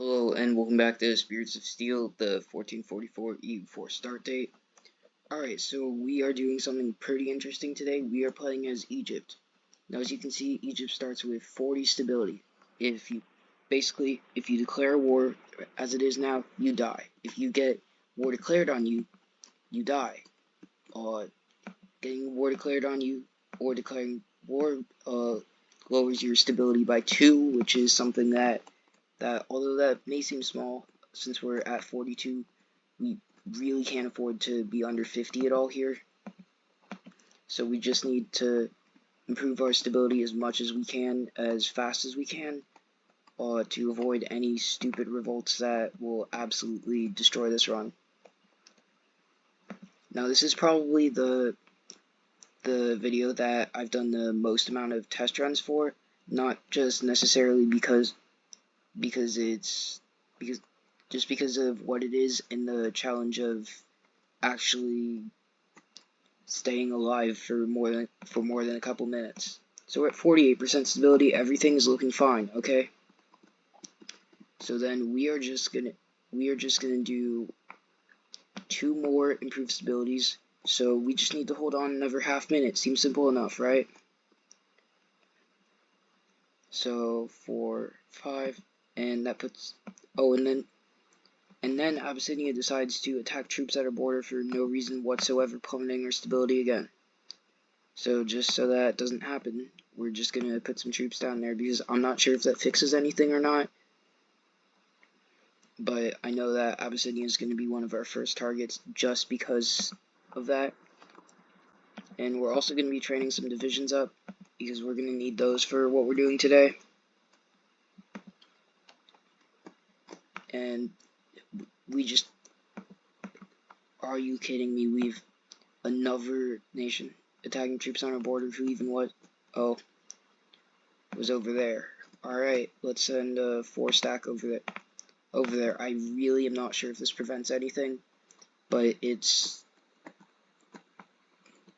Hello and welcome back to Spirits of Steel, the 1444 EU4 start date. Alright, so we are doing something pretty interesting today. We are playing as Egypt. Now as you can see, Egypt starts with 40 stability. If you declare war as it is now, you die. If you get war declared on you, you die. Getting war declared on you or declaring war lowers your stability by 2, which is something that although that may seem small, since we're at 42, we really can't afford to be under 50 at all here. So we just need to improve our stability as much as we can, as fast as we can, to avoid any stupid revolts that will absolutely destroy this run. Now this is probably the video that I've done the most amount of test runs for, not just necessarily because of what it is in the challenge of actually staying alive for more than a couple minutes. So we're at 48% stability. Everything is looking fine. Okay. So then we are just gonna do 2 more improved stabilities. So we just need to hold on another half minute. Seems simple enough, right? So 4, 5, and that puts. Oh, and then Abyssinia decides to attack troops at our border for no reason whatsoever, plummeting our stability again. So just so that doesn't happen, we're just going to put some troops down there, because I'm not sure if that fixes anything or not. But I know that Abyssinia is going to be one of our first targets just because of that. And we're also going to be training some divisions up, because we're going to need those for what we're doing today. And we just... Are you kidding me? We've another nation attacking troops on our border. Who even was? Oh, was over there. Alright, let's send a 4-stack over there. I really am not sure if this prevents anything, but it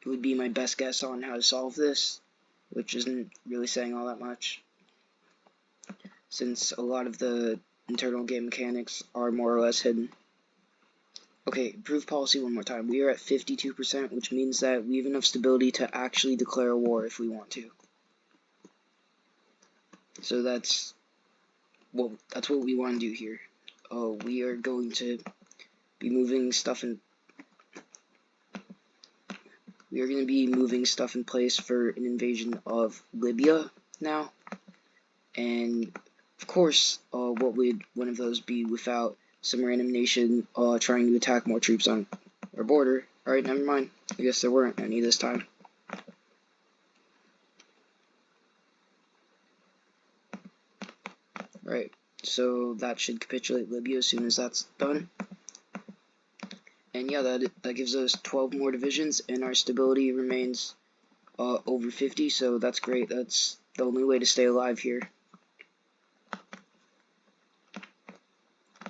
would be my best guess on how to solve this, which isn't really saying all that much, since a lot of the internal game mechanics are more or less hidden. Okay, improve policy one more time. We are at 52%, which means that we have enough stability to actually declare a war if we want to. So that's what we want to do here. We are going to be moving stuff in. We are going to be moving stuff in place for an invasion of Libya now. And of course, what would one of those be without some random nation trying to attack more troops on our border? Alright, never mind. I guess there weren't any this time. Right, so that should capitulate Libya as soon as that's done. And yeah, that gives us 12 more divisions, and our stability remains over 50, so that's great. That's the only way to stay alive here.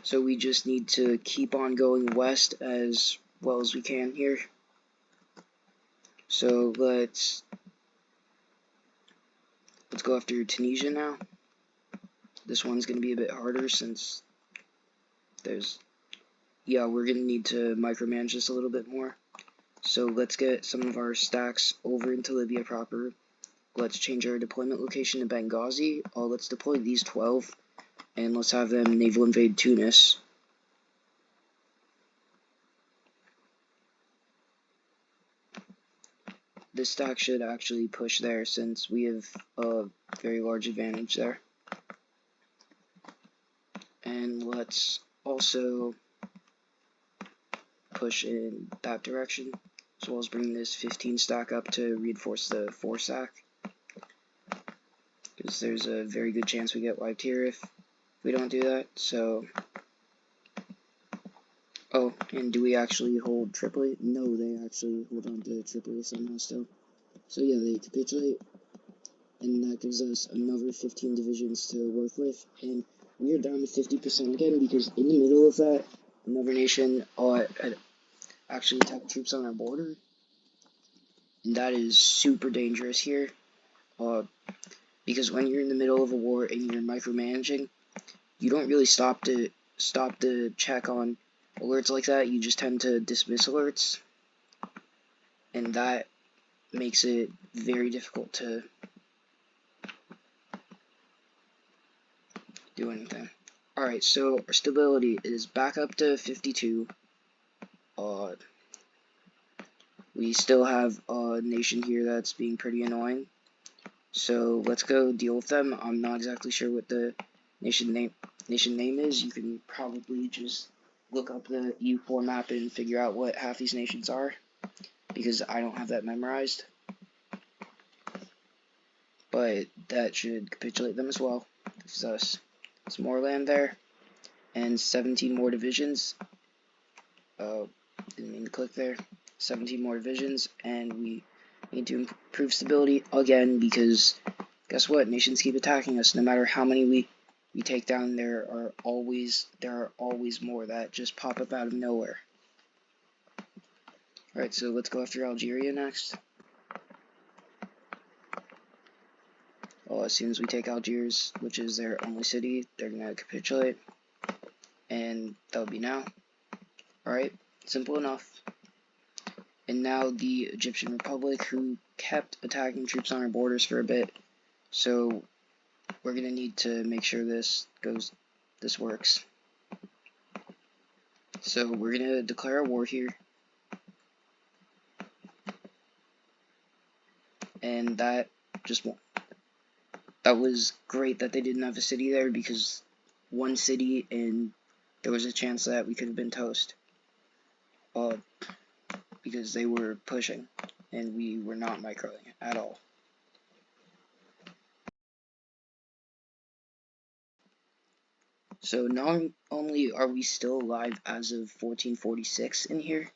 So we just need to keep on going west as well as we can here. So let's go after Tunisia now. This one's going to be a bit harder since we're going to need to micromanage this a little bit more. So let's get some of our stacks over into Libya proper. Let's change our deployment location to Benghazi. Let's deploy these 12, and let's have them naval invade Tunis. This stack should actually push there since we have a very large advantage there. And let's also push in that direction, as well as bring this 15 stack up to reinforce the 4 stack, because there's a very good chance we get wiped here if we don't do that. So, oh, and do we actually hold Tripoli? No, they actually hold on to Tripoli somehow still. So yeah, they capitulate, and that gives us another 15 divisions to work with, and we are down to 50% again, because in the middle of that, another nation had actually attacked troops on our border, and that is super dangerous here, because when you're in the middle of a war and you're micromanaging, you don't really stop to check on alerts like that. You just tend to dismiss alerts, and that makes it very difficult to do anything. Alright, so our stability is back up to 52. We still have a nation here that's being pretty annoying. So let's go deal with them. I'm not exactly sure what the nation name is. You can probably just look up the EU4 map and figure out what half these nations are, because I don't have that memorized. But that should capitulate them as well. Gives us some more land there, and 17 more divisions. Didn't mean to click there. 17 more divisions, and we need to improve stability again, because guess what? Nations keep attacking us. No matter how many we take down, there are always more that just pop up out of nowhere. Alright, so let's go after Algeria next. As soon as we take Algiers, which is their only city, they're gonna capitulate. And that'll be now. Alright, simple enough. And now the Egyptian Republic, who kept attacking troops on our borders for a bit. So we're gonna need to make sure this works. So we're gonna declare a war here. And that was great that they didn't have a city there, because one city and there was a chance that we could have been toast. Because they were pushing, and we were not microing at all. So not only are we still alive as of 1446 in here,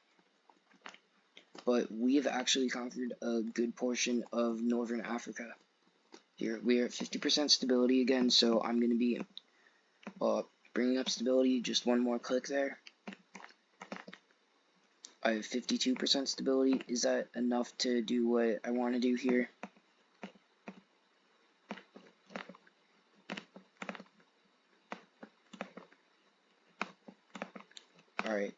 but we have actually conquered a good portion of Northern Africa. Here we are at 50% stability again, so I'm going to be bringing up stability just one more click there. I have 52% stability. Is that enough to do what I want to do here? Alright.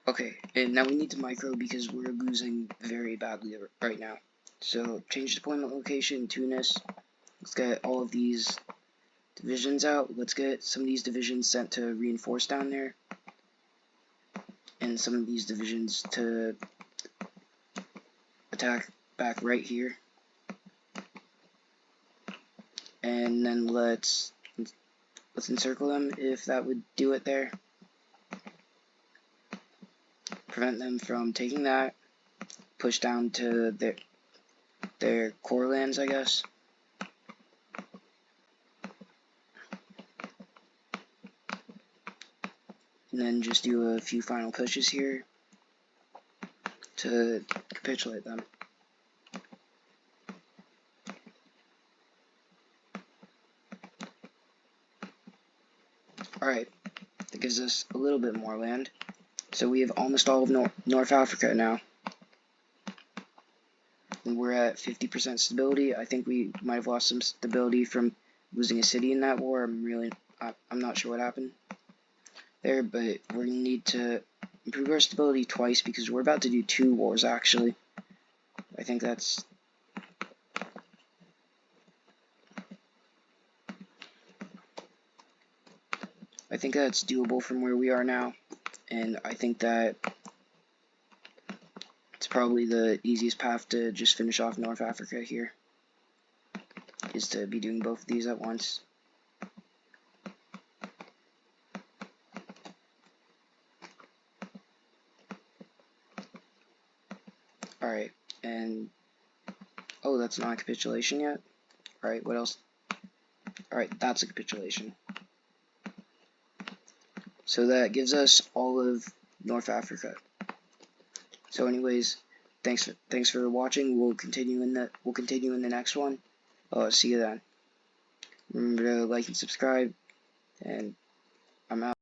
Okay, and now we need to micro because we're losing very badly right now. So, change deployment location, Tunis. Let's get all of these divisions out. Let's get some of these divisions sent to reinforce down there. And some of these divisions to attack back right here. And then let's encircle them, if that would do it there. Prevent them from taking that. Push down to their core lands, I guess. And then just do a few final pushes here to capitulate them. Alright, that gives us a little bit more land. So we have almost all of North Africa now. And we're at 50% stability. I think we might have lost some stability from losing a city in that war. I'm not sure what happened there, but we're gonna need to improve our stability twice, because we're about to do 2 wars actually. I think that's doable from where we are now, and I think that it's probably the easiest path to just finish off North Africa here, is to be doing both of these at once. Alright, and oh, that's not a capitulation yet. Alright, what else? Alright, that's a capitulation. So that gives us all of North Africa. So anyways, thanks for watching. We'll continue in the next one. See you then. Remember to like and subscribe, and I'm out.